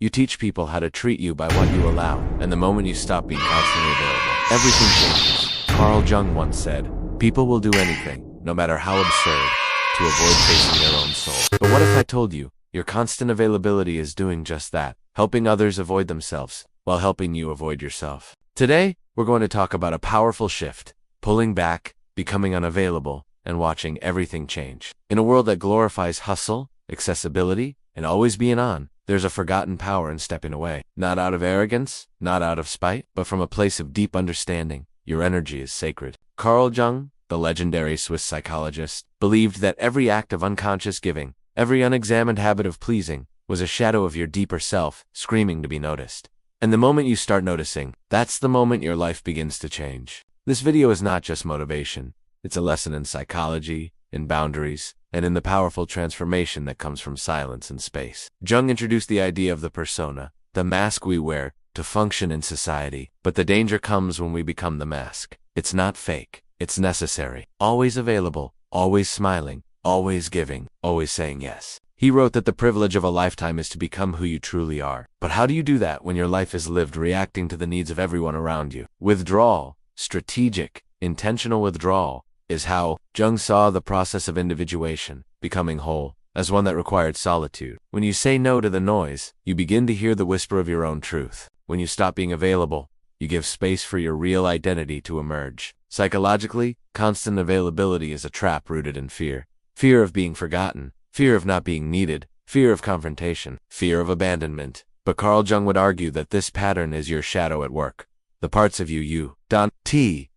You teach people how to treat you by what you allow, and the moment you stop being constantly available, everything changes. Carl Jung once said, "People will do anything, no matter how absurd, to avoid facing their own soul." But what if I told you, your constant availability is doing just that, helping others avoid themselves, while helping you avoid yourself? Today, we're going to talk about a powerful shift, pulling back, becoming unavailable, and watching everything change. In a world that glorifies hustle, accessibility, and always being on, there's a forgotten power in stepping away. Not out of arrogance, not out of spite, but from a place of deep understanding. Your energy is sacred. Carl Jung, the legendary Swiss psychologist, believed that every act of unconscious giving, every unexamined habit of pleasing, was a shadow of your deeper self, screaming to be noticed. And the moment you start noticing, that's the moment your life begins to change. This video is not just motivation. It's a lesson in psychology, in boundaries, and in the powerful transformation that comes from silence and space. Jung introduced the idea of the persona, the mask we wear to function in society. But the danger comes when we become the mask. It's not fake. It's necessary. Always available, always smiling, always giving, always saying yes. He wrote that the privilege of a lifetime is to become who you truly are. But how do you do that when your life is lived reacting to the needs of everyone around you? Withdrawal, strategic, intentional withdrawal, is how Jung saw the process of individuation, becoming whole, as one that required solitude. When you say no to the noise, you begin to hear the whisper of your own truth. When you stop being available, you give space for your real identity to emerge. Psychologically, constant availability is a trap rooted in fear. Fear of being forgotten, fear of not being needed, fear of confrontation, fear of abandonment. But Carl Jung would argue that this pattern is your shadow at work. The parts of you don't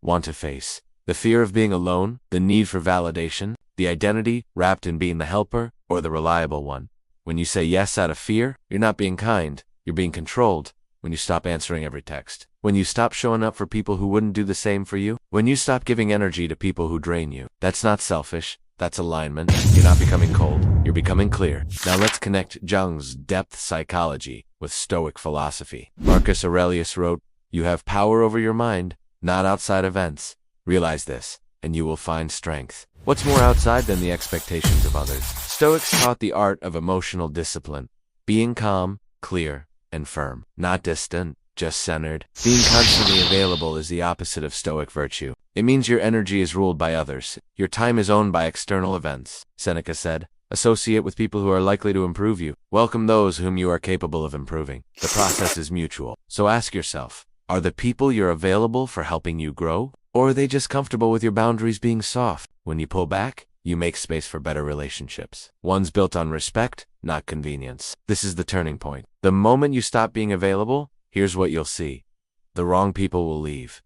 want to face. The fear of being alone, the need for validation, the identity wrapped in being the helper or the reliable one. When you say yes out of fear, you're not being kind, you're being controlled. When you stop answering every text. When you stop showing up for people who wouldn't do the same for you. When you stop giving energy to people who drain you. That's not selfish, that's alignment. You're not becoming cold, you're becoming clear. Now let's connect Jung's depth psychology with Stoic philosophy. Marcus Aurelius wrote, "You have power over your mind, not outside events. Realize this, and you will find strength." What's more outside than the expectations of others? Stoics taught the art of emotional discipline, being calm, clear, and firm. Not distant, just centered. Being constantly available is the opposite of Stoic virtue. It means your energy is ruled by others. Your time is owned by external events. Seneca said, "Associate with people who are likely to improve you. Welcome those whom you are capable of improving." The process is mutual. So ask yourself, are the people you're available for helping you grow? Or are they just comfortable with your boundaries being soft? When you pull back, you make space for better relationships. Ones built on respect, not convenience. This is the turning point. The moment you stop being available, here's what you'll see. The wrong people will leave.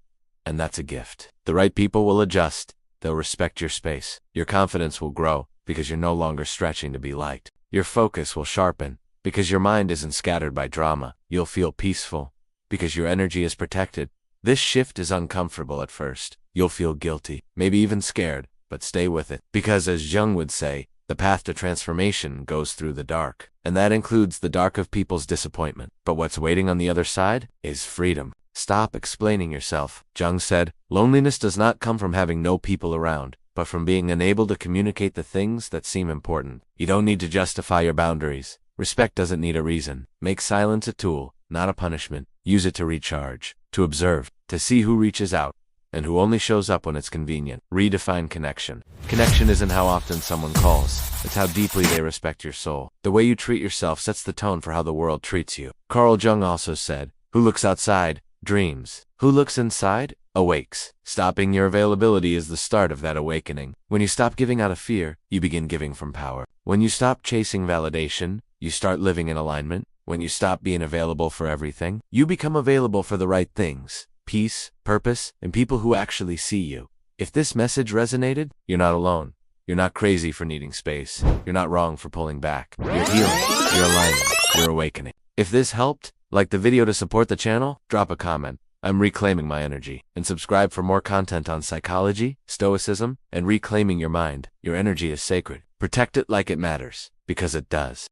And that's a gift. The right people will adjust. They'll respect your space. Your confidence will grow because you're no longer stretching to be liked. Your focus will sharpen because your mind isn't scattered by drama. You'll feel peaceful because your energy is protected. This shift is uncomfortable at first. You'll feel guilty, maybe even scared, but stay with it. Because as Jung would say, the path to transformation goes through the dark. And that includes the dark of people's disappointment. But what's waiting on the other side is freedom. Stop explaining yourself. Jung said, "Loneliness does not come from having no people around, but from being unable to communicate the things that seem important." You don't need to justify your boundaries. Respect doesn't need a reason. Make silence a tool, not a punishment. Use it to recharge, to observe, to see who reaches out, and who only shows up when it's convenient. Redefine connection. Connection isn't how often someone calls. It's how deeply they respect your soul. The way you treat yourself sets the tone for how the world treats you. Carl Jung also said, "Who looks outside, dreams. Who looks inside, awakes." Stopping your availability is the start of that awakening. When you stop giving out of fear, you begin giving from power. When you stop chasing validation, you start living in alignment. When you stop being available for everything, you become available for the right things. Peace, purpose, and people who actually see you. If this message resonated, you're not alone. You're not crazy for needing space. You're not wrong for pulling back. You're healing, you're aligning, you're awakening. If this helped, like the video to support the channel, drop a comment. I'm reclaiming my energy. And subscribe for more content on psychology, stoicism, and reclaiming your mind. Your energy is sacred. Protect it like it matters, because it does.